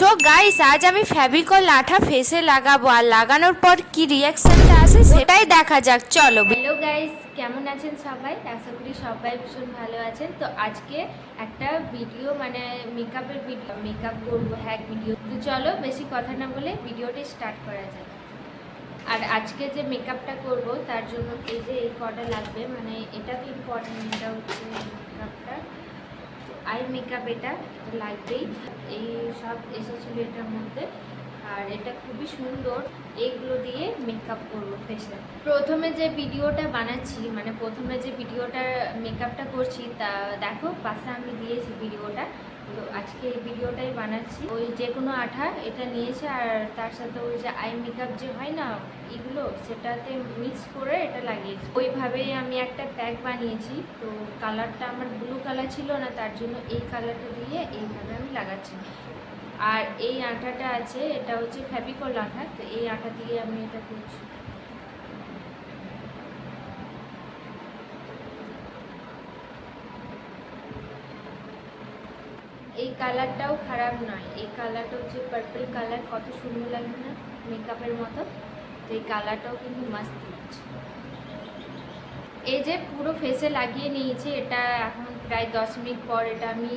So guys, আজ আমি ফেভিকল আঠা ফেসে লাগাবো, আর লাগানোর পর কি রিয়াকশনটা আসে সেটাই দেখা যাক। চলো। হ্যালো গাইস, কেমন আছেন সবাই? আশা করি সবাই ভীষণ ভালো আছেন। তো আজকে একটা ভিডিও মানে মেকআপের ভিডিও, মেকআপ করবো, হ্যাক ভিডিও। তো চলো বেশি কথা না বলে ভিডিওটি স্টার্ট করা যায়। আর আজকে যে মেকআপটা করব তার জন্য এই কটা লাগবে, মানে এটা তো ইম্পর্টেন্ট। এটা হচ্ছে মেকআপটা, আই মেকআপ, এটা লাগবেই। এই সব এসেছিলো এটার মধ্যে, আর এটা খুবই সুন্দর। এইগুলো দিয়ে মেকআপ করবো ফেসে। প্রথমে যে ভিডিওটা বানাচ্ছি, মানে প্রথমে যে ভিডিওটা মেকআপটা করছি, তা দেখো পাশে আমি দিয়েছি ভিডিওটা। তো আজকে এই ভিডিওটাই বানাচ্ছি। ওই যে কোনো আঠা এটা নিয়েছে, আর তার সাথে ওই যে আই মেকআপ যে হয় না এগুলো, সেটাতে মিক্স করে এটা লাগিয়েছি। ওইভাবেই আমি একটা প্যাক বানিয়েছি। তো কালারটা আমার ব্লু কালার ছিল না, তার জন্য এই কালারটা দিয়ে এইভাবে আমি লাগাচ্ছি। আর এই আঠাটা আছে, এটা হচ্ছে ফেভিকল আঠা। তো এই আঠা দিয়ে আমি এটা করছি। এই কালারটাও খারাপ নয়, এই কালারটা হচ্ছে পার্পল কালার, কত সুন্দর লাগে না মেকআপের মতো। তো এই কালারটাও কিন্তু মাস্ত লাগছে। এই যে পুরো ফেসে লাগিয়ে নিয়েছি, এটা এখন প্রায় 10 মিনিট পর এটা আমি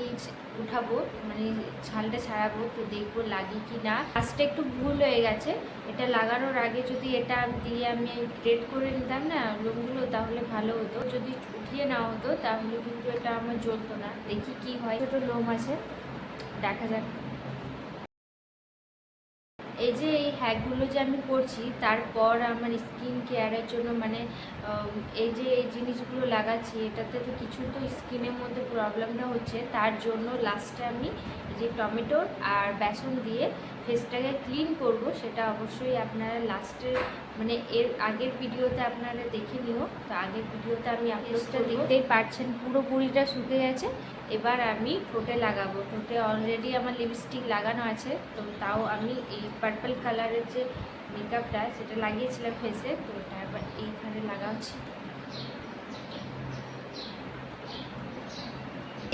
উঠাবো, মানে ছালটা ছাড়াবো। তো দেখবো লাগে কি না। ফার্স্টে একটু ভুল হয়ে গেছে, এটা লাগানোর আগে যদি এটা দিয়ে আমি গ্রেড করে নিতাম না লোমগুলো, তাহলে ভালো হতো। যদি উঠিয়ে নেওয়া হতো তাহলে কিন্তু এটা আমার জ্বলতো না। দেখি কি হয়। ছোটো লোম আছে, দেখা যাক। এই যে এই হ্যাকগুলো যে আমি করছি, তারপর আমার স্কিন কেয়ারের জন্য মানে এই যে এই জিনিসগুলো লাগাচ্ছি, এটাতে তো কিছু তো স্কিনের মধ্যে প্রবলেমটা হচ্ছে। তার জন্য লাস্টে আমি এই যে টমেটোর আর বেসন দিয়ে ফেসটাকে ক্লিন করব। সেটা অবশ্যই আপনারা লাস্টের মানে এর আগের ভিডিওতে আপনারা দেখে নিও। তো আগের ভিডিওতে আমি আপলোডটা দেখতেই পাচ্ছেন, পুরোপুরিটা শুকে গেছে। এবার আমি ঠোঁটে লাগাবো। ঠোঁটে অলরেডি আমার লিপস্টিক লাগানো আছে, তো তাও আমি এই পার্পল কালারের যে মেকআপটা সেটা লাগিয়েছিলাম ফেসে। তো এটা এবার এইখানে লাগাচ্ছি।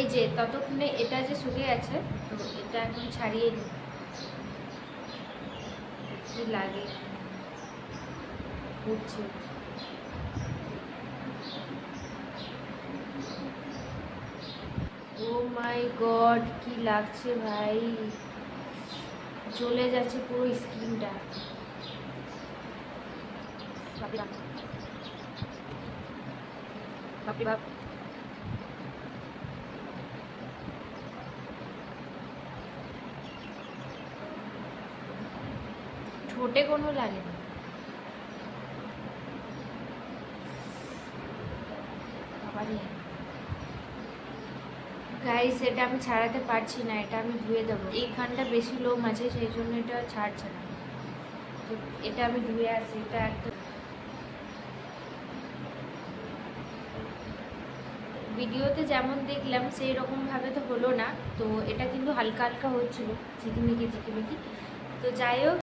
এই যে ততক্ষণে এটা যে শুকে গেছে, তো এটা এখন ছাড়িয়ে নিই কি লাগে। উঠছে, ও মাই গড, কি লাগছে ভাই, জ্বলে যাচ্ছে পুরো স্কিনটা। বাপরে বাপ, ঠোঁটে কোনো লাগে না। গাইস, এটা আমি ছাড়াতে পারছি না, এটা আমি ধুয়ে দেবো। এইখানটা বেশি লোম আছে, সেই জন্য এটা ছাড়ছে না। তো এটা আমি ধুয়ে আসি। এটা একটা ভিডিওতে যেমন দেখলাম সেই রকমভাবে তো হলো না। তো এটা কিন্তু হালকা হালকা হচ্ছিলো, ঝিকিমিকি ঝিকিমিকি। তো যাই হোক,